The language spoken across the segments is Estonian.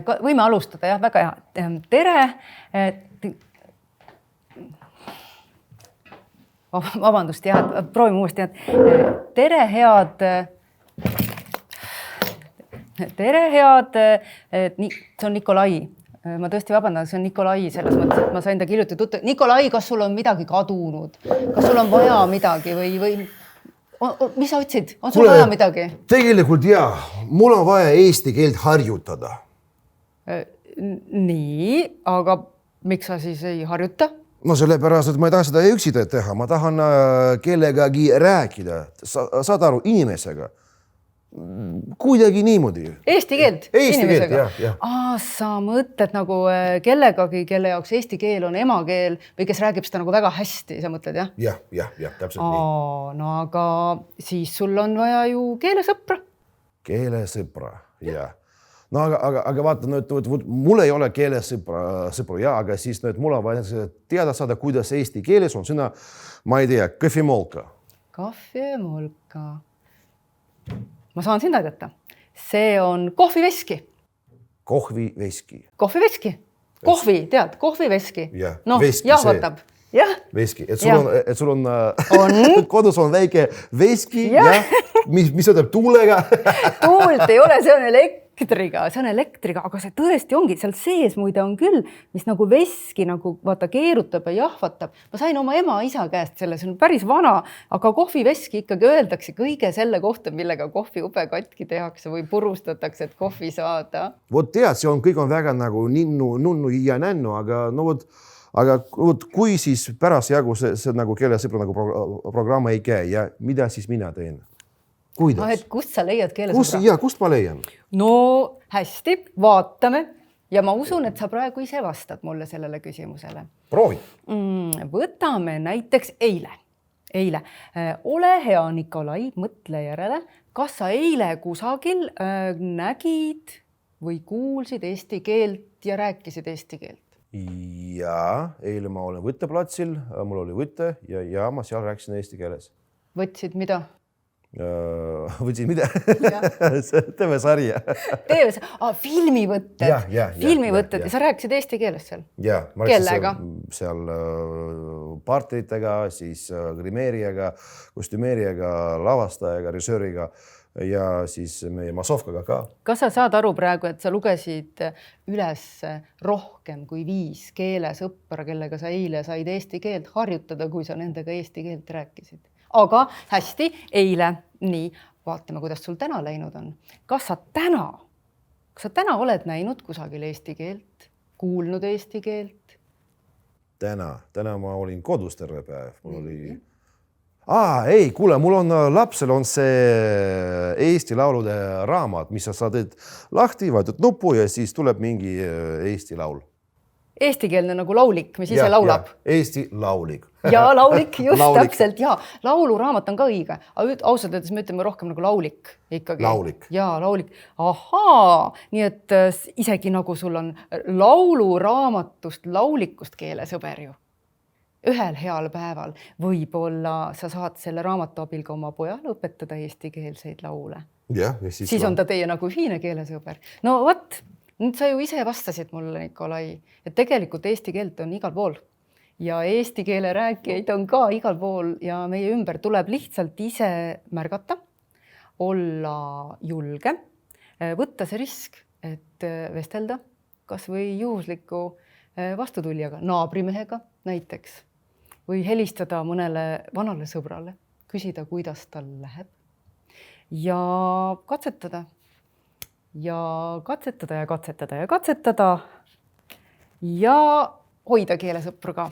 võime alustada, jah, väga hea. Tere! Vabandust, jah, proovime uuesti. Tere, head! See on Nikolai. Ma tõesti vabandan, see on Nikolai selles mõttes, et ma sain ta kirjutada tuttu. Nikolai, kas sul on midagi kadunud? Kas sul on vaja midagi või mis sa otsid? On sul vaja midagi? Tegelikult jah, mul on vaja eesti keelt harjutada. Nii, aga miks sa siis ei harjuta? No sellepärast, et ma ei taha seda üksida teha. Ma tahan kellegagi rääkida. Saad aru, inimesega. Kuidagi niimoodi. Eesti keelt? Eesti keelt, jah. Sa mõtled nagu kellegagi, kelle jaoks eesti keel on emakeel või kes räägib seda nagu väga hästi, sa mõtled, jah? Jah, täpselt nii. No aga siis sul on vaja ju keelesõpra. Keelesõpra, jah. No aga vaata, mul ei ole keelesõpru, jah, aga siis mul on vaja teada saada, kuidas eesti keeles on sõna, ma ei tea, kahvimolka. Kahvimolka. Ma saan sind aidata. See on kohviveski. Kohviveski. Kohviveski. Kohvi, tead, kohviveski. No, jahvatab. Veski. Et sul on kodus on väike veski, mis võtab tuulega. Tuult ei ole, see on elektriga, aga see tõesti ongi, seal sees muide on küll, mis nagu veski nagu vaata keerutab ja jahvatab. Ma sain oma ema-isa käest selle, see on päris vana, aga kohviveski ikkagi öeldakse kõige selle kohta, millega kohviube katki tehakse või purustatakse, et kohvi saada. Vot tead, see on kõik on väga nagu nunnu ja nännu, aga kui siis pärast jagu see nagu keelesõpra nagu programm ei käi ja mida siis mina teen? Kuidas? Et kust sa leiad keelesõpra? Kust ma leian? No hästi, vaatame. Ja ma usun, et sa praegu ise vastad mulle sellele küsimusele. Proovi. Võtame näiteks eile. Ole hea, Nikolai, mõtle järele. Kas sa eile kusagil nägid või kuulsid eesti keelt ja rääkisid eesti keelt? Jaa, eile ma olen võtteplatsil, mul oli võtte ja ma seal rääkisin eesti keeles. Võtsid mida? Võtsid mida? TV-sarja. Filmivõtted. Filmivõtted ja sa rääkisid eesti keeles seal? Jah, ma rääkisin seal partneritega, siis grimeerijaga, kostümeerijaga, lavastajaga, režööriga ja siis meie masovkaga ka. Kas sa saad aru praegu, et sa lugesid üles rohkem kui 5 keelesõpra, kellega sa eile said eesti keelt harjutada, kui sa nendega eesti keelt rääkisid? Aga hästi, eile. Nii, vaatame, kuidas sul täna läinud on. Kas sa täna oled näinud kusagil eesti keelt, kuulnud eesti keelt? Täna ma olin kodus terve päev. Mul oli... Ei, kuule, mul on lapsel on see Eesti laulude raamat, mis sa teed lahti, vaatad nupu ja siis tuleb mingi Eesti laul. Eestikeelne nagu laulik, mis ise laulab. Eesti laulik. Ja laulik, just täpselt. Ja lauluraamat on ka õige. Ausalt öeldes me ütleme rohkem nagu laulik ikkagi. Laulik. Ja laulik. Ahaa, nii et isegi nagu sul on lauluraamatust, laulikust keelesõber ju. Ühel heal päeval võib-olla sa saad selle raamatu abil ka oma pojale õpetada eestikeelseid laule. Ja siis on ta teie nagu ühine keelesõber. No võt, nüüd sa ju ise vastasid mulle, Nikolai, et tegelikult eesti keelt on igal pool. Ja eesti keele rääkijaid on ka igal pool ja meie ümber tuleb lihtsalt ise märgata, olla julge, võtta see risk, et vestelda kas või juhusliku vastutuljaga, naabrimehega näiteks, või helistada mõnele vanale sõbrale, küsida, kuidas tal läheb ja katsetada. Ja katsetada ja hoida keelesõpru ka.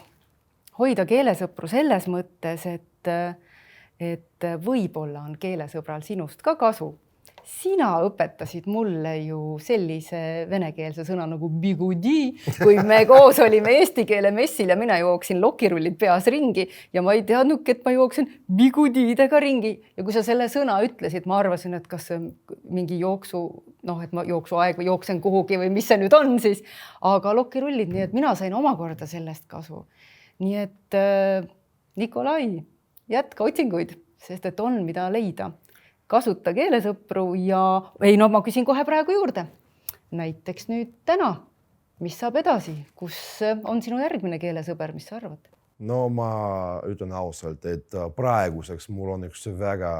Hoida keelesõpru selles mõttes, et võib-olla on keelesõbral sinust ka kasu. Sina õpetasid mulle ju sellise venekeelse sõna nagu bigudi, kui me koos olime eesti keele messil ja mina jooksin lokirullid peas ringi ja ma ei teadnudki, et ma jooksin bigudidega ringi. Ja kui sa selle sõna ütlesid, ma arvasin, et kas see mingi et ma jooksuaeg või jooksen kuhugi või mis see nüüd on siis, aga lokirullid, nii et mina sain omakorda sellest kasu. Nii et Nikolai, jätka otsinguid, sest et on mida leida. Kasuta keelesõpru ja ma küsin kohe praegu juurde. näiteks nüüd täna, mis saab edasi, kus on sinu järgmine keelesõber, mis sa arvad? No ma ütlen ausalt, et praeguseks mul on üks väga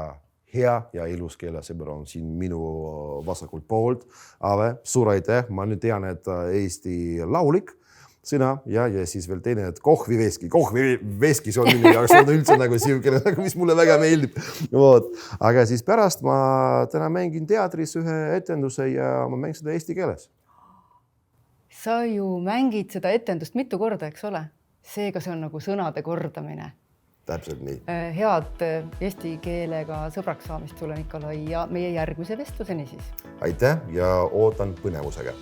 hea ja ilus keelesõber on siin minu vasakult poolt. Ave, suur aitäh, ma nüüd tean, et Eesti laulik, sina ja siis veel teine, et kohviveski, see on minu jaoks on üldse nagu siukene, mis mulle väga meeldib. Aga siis pärast ma täna mängin teatris ühe etenduse ja ma mängin seda eesti keeles. Sa ju mängid seda etendust mitu korda, eks ole? Seega see on nagu sõnade kordamine. Täpselt nii. Head eesti keelega sõbraks saamist sulle, Nikolai, ja meie järgmise vestluseni siis. Aitäh ja ootan põnevusega.